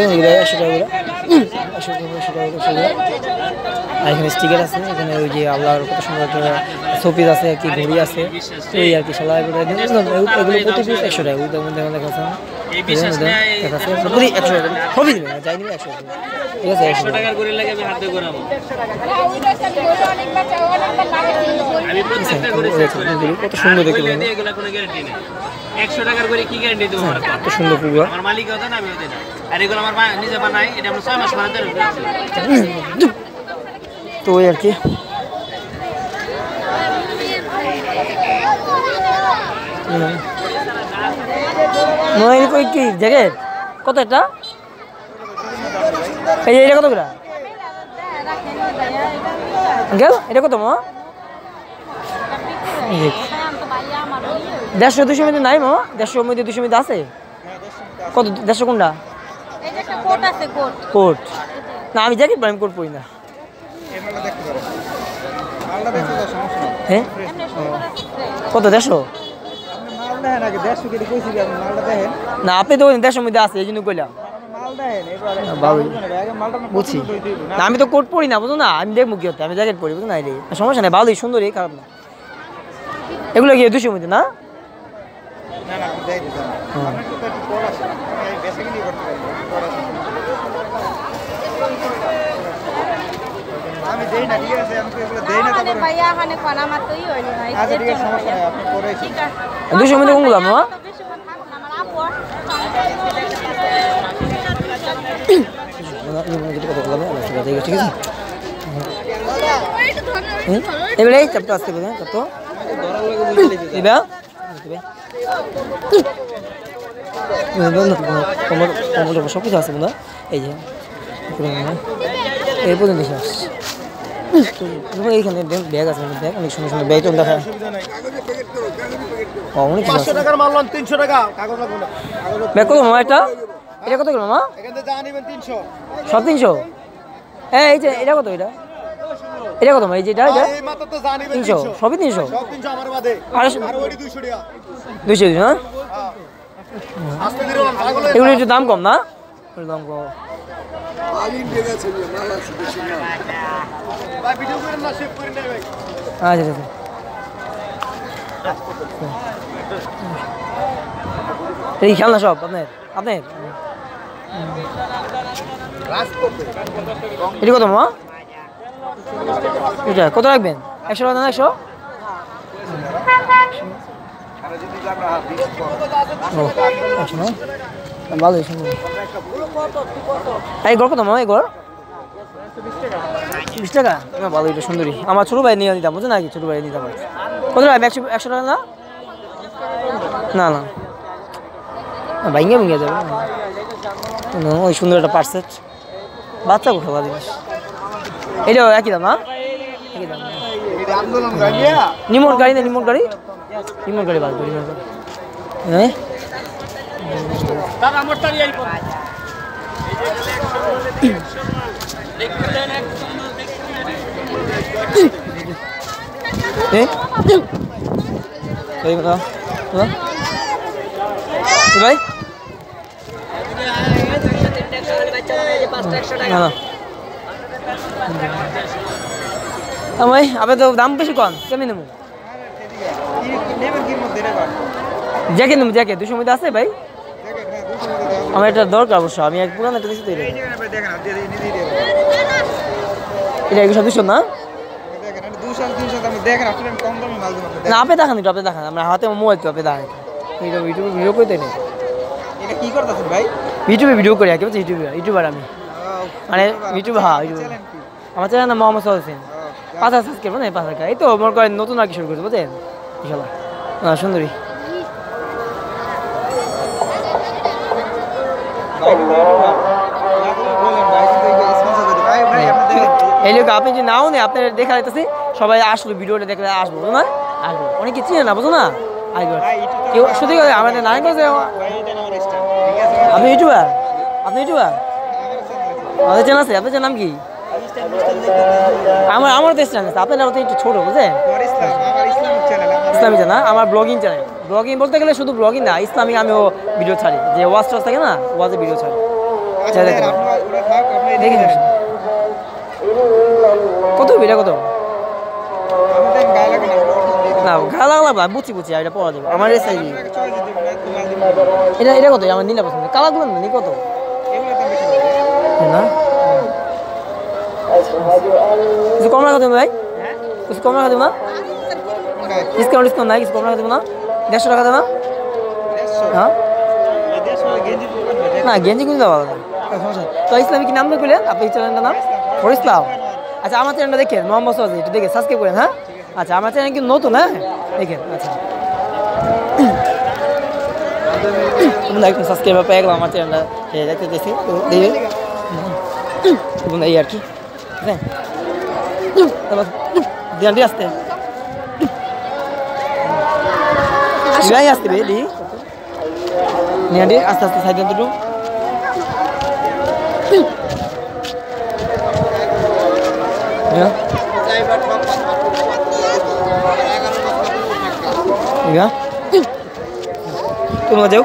100 টাকা করে 100 টাকা আর এখানে স্টিকার আছে এখানে ওই যে আল্লাহর কত সুন্দর একটা শোপিস আছে কি ঘড়ি আছে এই আর কি শালা এগুলো প্রতি পিস 100 টাকা ওইটার মধ্যে দেখা আছে এই বিশেষ দেখাচ্ছে প্রতি 100 টাকা সবই দিবে যাই নিবে 100 টাকা ঠিক আছে 100 টাকার ঘড়ি লাগে আমি হাতে ঘোরাবো আমি প্রত্যেকটা ঘড়ি কত সুন্দর দেখতে এগুলো কোনো গ্যারান্টি নেই 100 টাকার ঘড়ি কি গ্যারান্টি দেব আমার কত সুন্দর পুরো আমার মালিক হতো না আমি হতো না আর এগুলো আমার নিজে বানাই এটা আমরা 6 মাস বানাতে তো ওই আর কি নয় কই কি জ্যাকেট কত এটা এই এটা কত করে গেল এটা কত মা 150-200 মধ্যে নাই মা 150 মধ্যে 200 মধ্যে আছে কত 150 কোনটা এটা কোট আছে কোট না আমি জ্যাকেট আমি কোট পরি না হ্যাঁ কত 150 না আপনি তো 150 মধ্যে আছে এই জন্য কইলাম বুঝছি না আমি তো কোট পরি না বুঝো না আমি দেখবো কি হতে আমি জ্যাকেট পরি বুঝো না সমস্যা নেই ভালোই সুন্দরই খারাপ না এগুলো কি 200 মধ্যে না আমি দেই না ঠিক আছে আমি এগুলো দেই না তারপর ভাইয়া এখানে কোন আমার তোই হইলো ভাই আচ্ছা ঠিক আছে সমস্যা নাই আপনি পরে ঠিক আছে 200 মধ্যে কোনগুলো মা বেশি কোন থাকুন আমার আপু ঠিক আছে এবারে চাপটা আসতে বলে কত ধরার লাগে বুঝে লিখে দিবা কমর সব কিছু আছে না এই যে এই পর্যন্ত শেষ এইখানে ব্যাগ আছে ব্যাগ অনেক সুন্দর সুন্দর ব্যাগ দেখা অনেক 500 টাকার মাল 300 টাকা কাগজ লাগবে না ব্যাগ কত মামা এটা কত করে মামা এখান থেকে যা নিবেন 300 সব 300 এই যে এটা কত এটা কত এই যে এটা এই মাত্র তো যা নিবেন 300 সবই 300 সব 300 আমার বাদে আর ওইটি 200 টাকা 200 না আস্তে ধীরে পাগল এগুলো একটু দাম কম না দাম কম আলিন দেগা ছিল মাল আছে বেশি না ভাই ভিডিও করেন না সেভ করে নেই ভাই আচ্ছা আচ্ছা এই খেলনা সব আপনার এটা কত মা এটা কত রাখবেন 100 টাকা না 100 ভালো এই গড় কত মা এই গড় 20 টাকা ভালো এটা সুন্দরী আমার ছোট ভাই নিয়ে নিতাম বুঝো নাকি ছোট ভাই নিতাম কত টাকা 100 টাকা না না না ভাইঙ্গা ভেঙে যাবে ওই সুন্দর একটা পার্সেট বাচ্চা কোথাও জিনিস এটাও একই দাম না একই দাম নিমোর গাড়ি না নিমোর গাড়ি বাদ করি হ্যাঁ ভাই ভাই আপনি তো দাম বেশি কম কেমন নেবো জ্যাকেট নেবো জ্যাকেট 200 মধ্যে আছে ভাই আমার এটা দরকার অবশ্য আমি এক পুরান একটা দিচ্ছি তো এটা 200 না না আপনি দেখান একটু আপনি দেখান আমরা হাতে মোবাইল তো আপনি দেখান ভিডিও করতে নেই এটা কি করতেছেন ভাই ইউটিউবে ভিডিও করি কি বলছি ইউটিউবার আমি মানে ইউটিউব হ্যাঁ আমার চ্যানেল নাম মোহাম্মদ হোসেন 5000 সাবস্ক্রাইবার না 5000 এই তো মনে করেন নতুন আর কি শুরু করতে বুঝছেন ইনশাআল্লাহ সুন্দরী এই লোক আপনি যে নাও নেই আপনার দেখা যাইতেছি সবাই আসলো ভিডিওটা দেখলে আসবো না আসবো অনেকে চিনে না বুঝো না কেউ সত্যি কথা আমাদের নাই বলছে আপনি ইউটিউবার আমাদের চ্যানেল আছে আপনার নাম কি আমার দেশ চ্যানেল আছে আপনার তো একটু ছোট বুঝলেন ইসলামিক চ্যানেল আমার ব্লগিং চ্যানেল ব্লগিং বলতে গেলে শুধু ব্লগিং না ইসলামিক আমিও ভিডিও ছাড়ি যে ওয়াজ থাকে না ওয়াজে ভিডিও ছাড়ি আচ্ছা দেখেন দেখে নিন। কত এটা কত না গা লাগলাম না বুঝছি বুঝছি এটা পড়া যাবে আমার এই সাইজ এটা এটা কত আমার নীলা পছন্দ কালারগুলো না নি কত না কিছু কম রাখা দেবে ভাই কিছু কম রাখা দেবো না ডিসকাউন্ট ডিসকাউন্ট নাই কিছু কম রাখা দেবো না 150 টাকা দেবো না হ্যাঁ না গেঞ্জি কিন্তু দেওয়া তো ইসলামী কি নাম দেখলেন আপনি চ্যানেলটার নাম ফর ইসলাম আচ্ছা আমার চ্যানেলটা দেখেন মোহাম্মদ সোহাজি একটু দেখে সাবস্ক্রাইব করেন হ্যাঁ আচ্ছা আমার চ্যানেল কিন্তু নতুন হ্যাঁ দেখেন আচ্ছা একদম সাবস্ক্রাইব পেয়ে গেলাম আমার চ্যানেলটা দেখতে দেখছি দেখবে এই আর কি হ্যাঁ ধ্যান দিয়ে আসতে আসতে বেলি নিয়ে আস্তে আস্তে সাইড একটু তুমি যাও